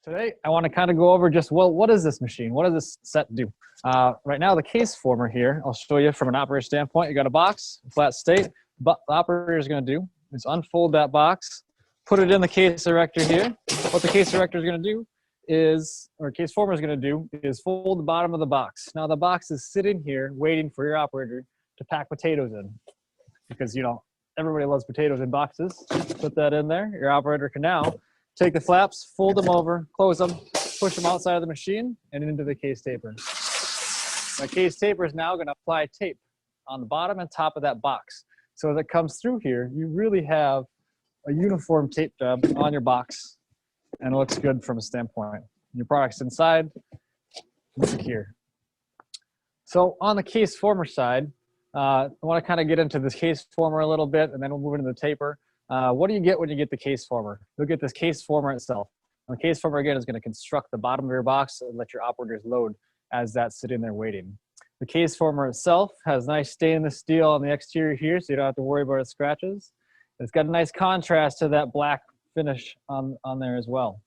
Today, I want to kind of go over just, well, what is this machine? What does this set do? Right now, the case former here, I'll show you from an operator standpoint. You got a box, flat state. But the operator is going to do is unfold that box, put it in the case erector here. What the case erector is going to do is, or case former is going to do, is fold the bottom of the box. Now, the box is sitting here waiting for your operator to pack potatoes in. Because, you know, everybody loves potatoes in boxes. Put that in there. Your operator can now take the flaps, fold them over, close them, push them outside of the machine and into the case taper. The case taper is now going to apply tape on the bottom and top of that box. So as it comes through here, you really have a uniform tape job on your box and it looks good from a standpoint. Your product's inside and secure. So on the case former side, I want to kind of get into this case former a little bit and then we'll move into the taper. What do you get when you get the case former? You'll get this case former itself. And the case former, again, is going to construct the bottom of your box and let your operators load as that's sitting there waiting. The case former itself has nice stainless steel on the exterior here, so you don't have to worry about its scratches. It's got a nice contrast to that black finish on there as well.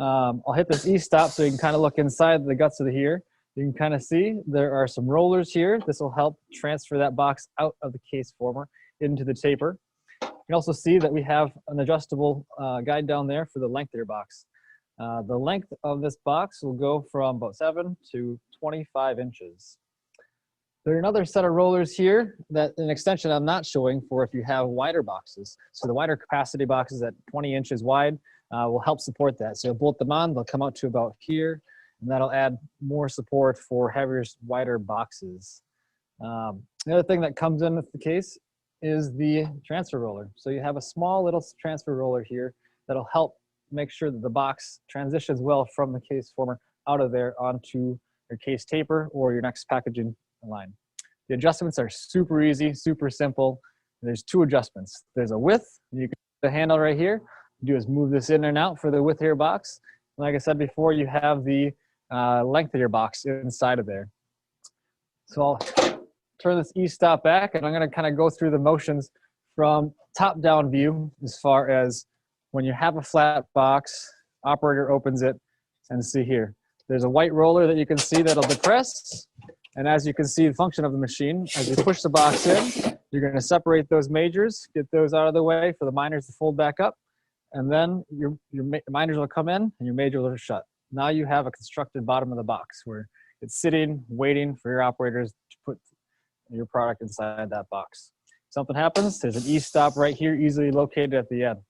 I'll hit this E-stop so you can kind of look inside the guts of the here. You can kind of see there are some rollers here. This will help transfer that box out of the case former into the taper. You can also see that we have an adjustable guide down there for the length of your box. The length of this box will go from about 7 to 25 inches. There are another set of rollers here that an extension I'm not showing for if you have wider boxes. So the wider capacity boxes at 20 inches wide will help support that. So you'll bolt them on, they'll come out to about here, and that'll add more support for heavier, wider boxes. The other thing that comes in with the case is the transfer roller. So you have a small little transfer roller here that'll help make sure that the box transitions well from the case former out of there onto your case taper or your next packaging line. The adjustments are super easy, super simple. There's two adjustments. There's a width. You can the handle right here. You do is move this in and out for the width of your box. And like I said before, you have the length of your box inside of there. So I'll turn this E-stop back and I'm going to kind of go through the motions from top-down view as far as when you have a flat box, operator opens it and see here. There's a white roller that you can see that'll depress. And as you can see the function of the machine, as you push the box in, you're going to separate those majors, get those out of the way for the minors to fold back up. And then your minors will come in and your majors will shut. Now you have a constructed bottom of the box where it's sitting, waiting for your operators to put your product inside that box. Something happens, there's an E-stop right here, easily located at the end.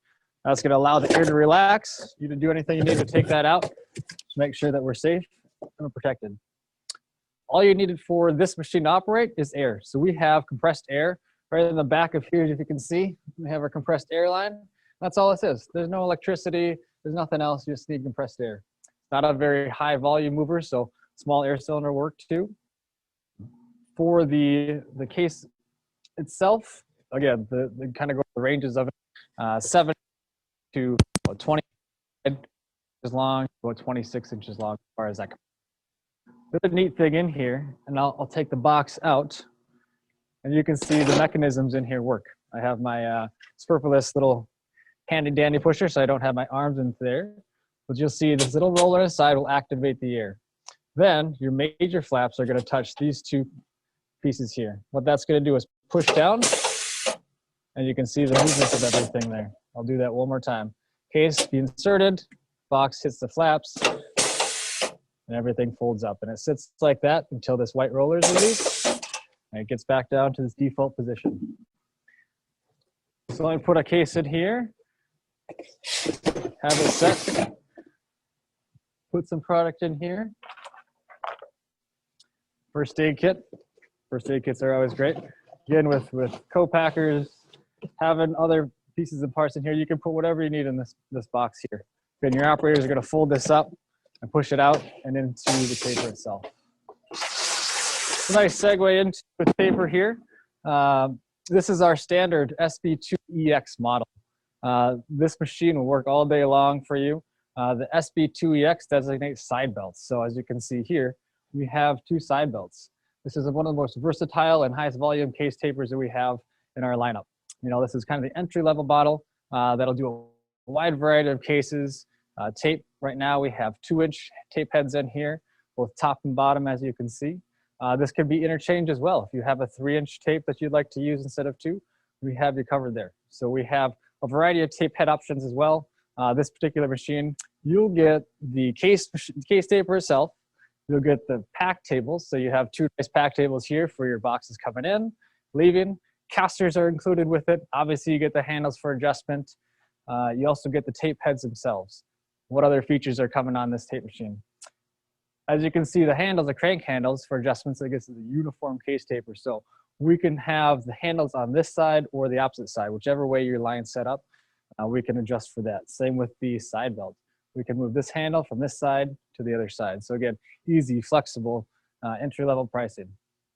That's going to allow the air to relax, you to do anything you need to take that out to make sure that we're safe and protected. All you needed for this machine to operate is air. So we have compressed air right in the back of here, if you can see. We have our compressed air line. That's all this is. There's no electricity, there's nothing else, you just need compressed air. It's not a very high volume mover, so small air cylinder work too. For the case itself, again, the kind of go the ranges of it, 7 to 20 inches long, about 26 inches long as far as that. The neat thing in here, and I'll take the box out, and you can see the mechanisms in here work. I have my superfluous little handy dandy pusher, so I don't have my arms in there. But you'll see this little roller inside will activate the air. Then your major flaps are going to touch these two pieces here. What that's going to do is push down, and you can see the movement of everything there. I'll do that one more time. Case be inserted, box hits the flaps, and everything folds up. And it sits like that until this white roller is released, and it gets back down to this default position. So let me put a case in here, have it set, put some product in here. First aid kit. First aid kits are always great. Again, with co-packers, having other pieces and parts in here, you can put whatever you need in this box here. Then your operators are going to fold this up and push it out and into the taper itself. It's a nice segue into the taper here. This is our standard SB2EX model. This machine will work all day long for you. The SB2EX designates side belts. So as you can see here, we have two side belts. This is one of the most versatile and highest volume case tapers that we have in our lineup. You know, this is kind of the entry-level model that'll do a wide variety of cases, tape Right now we have 2-inch tape heads in here, both top and bottom, as you can see. This can be interchanged as well. If you have a 3-inch tape that you'd like to use instead of 2, we have you covered there. So we have a variety of tape head options as well. This particular machine, you'll get the case taper itself. You'll get the pack tables. So you have 2 nice pack tables here for your boxes coming in, leaving. Casters are included with it. Obviously, you get the handles for adjustment. You also get the tape heads themselves. What other features are coming on this tape machine? As you can see, the handles are crank handles for adjustments. I guess it's a uniform case taper. So we can have the handles on this side or the opposite side, whichever way your line's set up, we can adjust for that. Same with the side belt. We can move this handle from this side to the other side. So again, easy, flexible, entry-level pricing.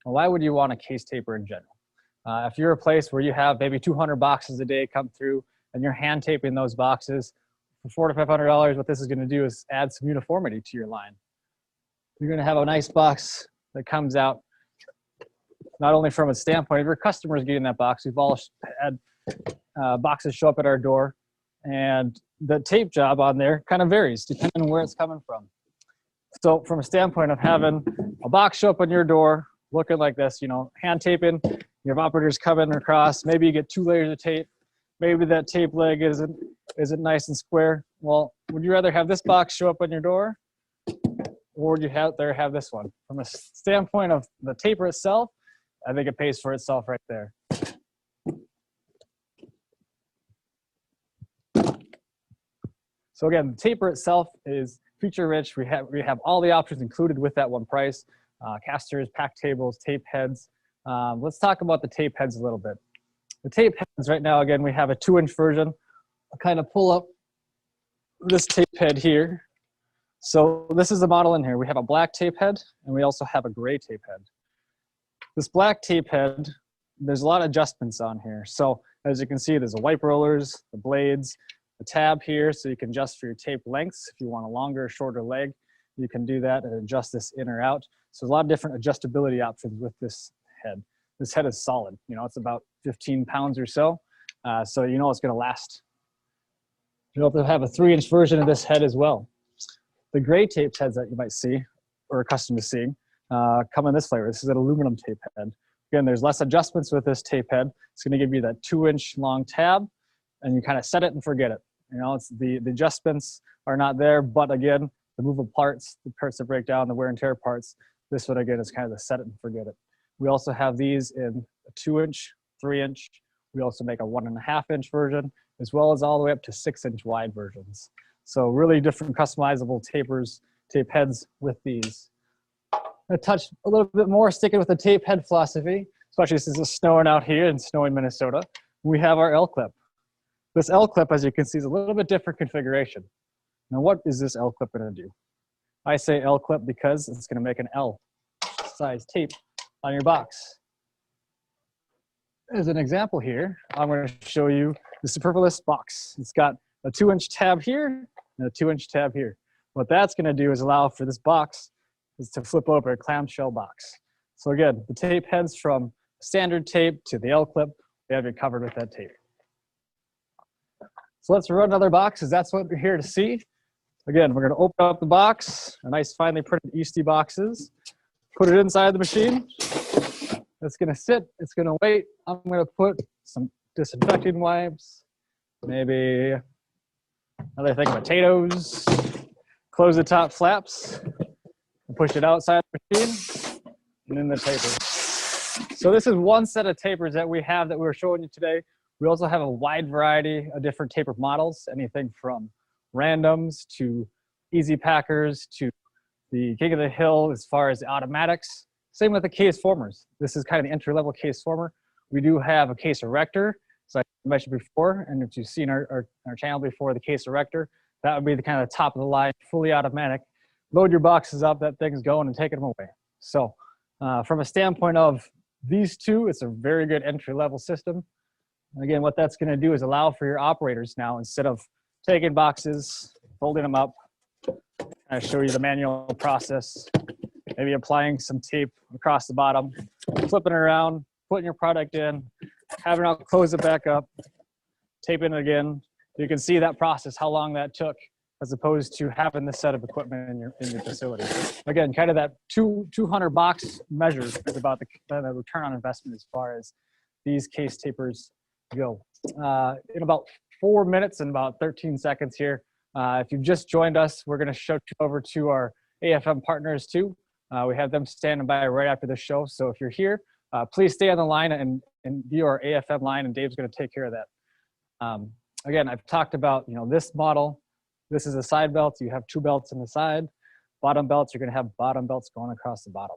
Why would you want a case taper in general? If you're a place where you have maybe 200 boxes a day come through and you're hand taping those boxes, for $400 to $500, what this is gonna do is add some uniformity to your line. You're gonna have a nice box that comes out, not only from a standpoint of your customers getting that box. We've all had boxes show up at our door, and the tape job on there kind of varies depending on where it's coming from. So from a standpoint of having a box show up on your door, looking like this, you know, hand taping, you have operators coming across, maybe you get 2 layers of tape, maybe that tape leg isn't nice and square. Well, would you rather have this box show up on your door, or would you have this one? From a standpoint of the taper itself, I think it pays for itself right there. So again, the taper itself is feature rich. We have all the options included with that one price. Casters, pack tables, tape heads. Let's talk about the tape heads a little bit. The tape heads right now, again, we have a 2-inch version. I'll kind of pull up this tape head here. So this is the model in here. We have a black tape head, and we also have a gray tape head. This black tape head, there's a lot of adjustments on here. So as you can see, there's the wipe rollers, the blades, the tab here, so you can adjust for your tape lengths. If you want a longer or shorter leg, you can do that and adjust this in or out. So there's a lot of different adjustability options with this head. This head is solid. You know, it's about 15 pounds or so. So you know it's gonna last. You'll have a 3-inch version of this head as well. The gray tape heads that you might see, or accustomed to seeing, come in this flavor. This is an aluminum tape head. Again, there's less adjustments with this tape head. It's gonna give you that 2-inch long tab, and you kind of set it and forget it. You know, it's the adjustments are not there, but again, the movable parts, the parts that break down, the wear and tear parts, this one again is kind of the set it and forget it. We also have these in a 2-inch, 3-inch. We also make a 1.5-inch version, as well as all the way up to 6-inch wide versions. So really different customizable tapers, tape heads with these. I'm gonna touch a little bit more, sticking with the tape head philosophy, especially since it's snowing out here in snowy Minnesota. We have our L-clip. This L-clip, as you can see, is a little bit different configuration. Now, what is this L-clip gonna do? I say L-clip because it's gonna make an L size tape on your box. As an example here, I'm gonna show you the superfluous box. It's got a 2-inch tab here and a 2-inch tab here. What that's gonna do is allow for this box is to flip over a clamshell box. So again, the tape heads from standard tape to the L-clip, we have you covered with that tape. So let's run another box, because that's what we're here to see. Again, we're gonna open up the box, a nice finely printed Eastey boxes, put it inside the machine. It's gonna sit, it's gonna wait. I'm gonna put some disinfecting wipes, maybe another thing of potatoes, close the top flaps, and push it outside the machine, and in the taper. So this is one set of tapers that we have that we're showing you today. We also have a wide variety of different taper models, anything from randoms to easy packers to the King of the Hill as far as the automatics. Same with the case formers. This is kind of the entry-level case former. We do have a case erector, so I mentioned before, and if you've seen our channel before, the case erector, that would be the kind of top of the line, fully automatic. Load your boxes up, that thing's going and taking them away. So from a standpoint of these two, it's a very good entry-level system. Again, what that's gonna do is allow for your operators now, instead of taking boxes, folding them up, I'll show you the manual process, maybe applying some tape across the bottom, flipping it around, putting your product in, having it close it back up, taping it again. You can see that process, how long that took as opposed to having this set of equipment in your facility. Again, kind of that 200 box measure is about the return on investment as far as these case tapers go. In about 4 minutes and about 13 seconds here, if you've just joined us, we're going to show you over to our AFM partners too. We have them standing by right after the show. So if you're here, please stay on the line and view our AFM line, and Dave's going to take care of that. Again, I've talked about, this model. This is a side belt. You have 2 belts in the side. Bottom belts, you're going to have bottom belts going across the bottom,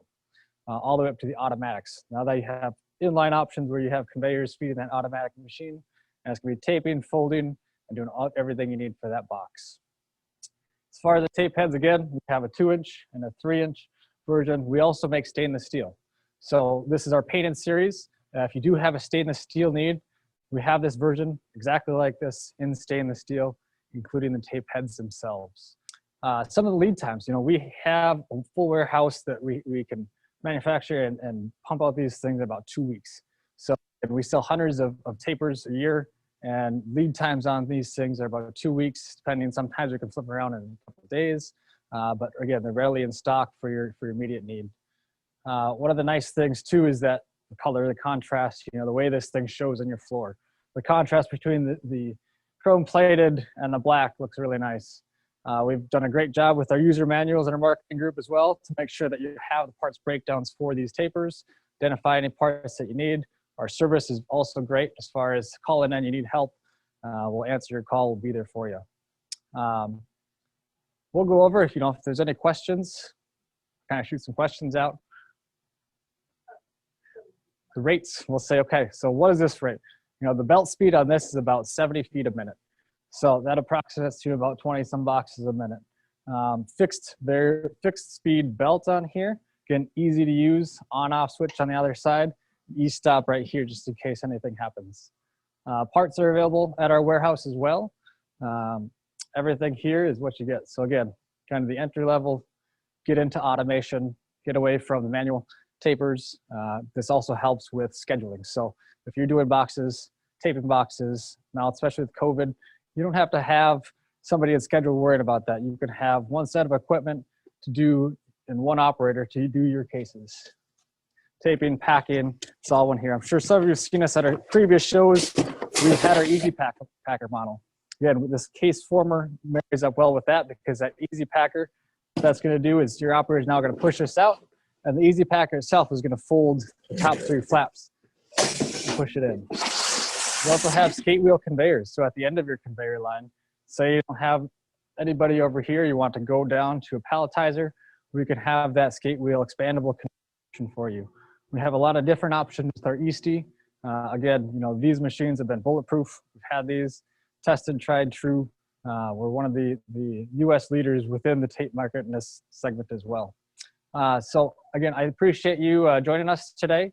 all the way up to the automatics. Now that you have inline options where you have conveyors feeding that automatic machine, and it's going to be taping, folding, and doing everything you need for that box. As far as the tape heads, again, we have a 2-inch and a 3-inch version. We also make stainless steel. So this is our painted series. If you do have a stainless steel need, we have this version exactly like this in stainless steel, including the tape heads themselves. Some of the lead times, we have a full warehouse that we can manufacture and pump out these things in about 2 weeks. So we sell hundreds of tapers a year, and lead times on these things are about 2 weeks, depending. Sometimes we can flip around in a couple of days, but again, they're readily in stock for your immediate need. One of the nice things too is that the color, the contrast, the way this thing shows on your floor. The contrast between the chrome plated and the black looks really nice. We've done a great job with our user manuals and our marketing group as well to make sure that you have the parts breakdowns for these tapers, identify any parts that you need. Our service is also great as far as calling in, you need help. We'll answer your call, we'll be there for you. We'll go over, if there's any questions, kind of shoot some questions out. The rates, we'll say, okay, so what is this rate? The belt speed on this is about 70 feet a minute. So that approximates to about 20 some boxes a minute. Fixed speed belt on here. Again, easy to use, on-off switch on the other side. E-stop right here just in case anything happens. Parts are available at our warehouse as well. Everything here is what you get. So again, kind of the entry level, get into automation, get away from the manual tapers. This also helps with scheduling. So if you're doing boxes, taping boxes, now especially with COVID, you don't have to have somebody in schedule worried about that. You can have one set of equipment to do and one operator to do your cases. Taping, packing, it's all one here. I'm sure some of you have seen us at our previous shows. We've had our Easy Packer model. Again, this case former marries up well with that because that Easy Packer, what that's going to do is your operator is now going to push this out, and the Easy Packer itself is going to fold the top 3 flaps and push it in. We also have skate wheel conveyors. So at the end of your conveyor line, say you don't have anybody over here, you want to go down to a palletizer, we can have that skate wheel expandable connection for you. We have a lot of different options with our Eastey. Again, these machines have been bulletproof. We've had these tested, tried, true. We're one of the US leaders within the tape market in this segment as well. So again, I appreciate you joining us today.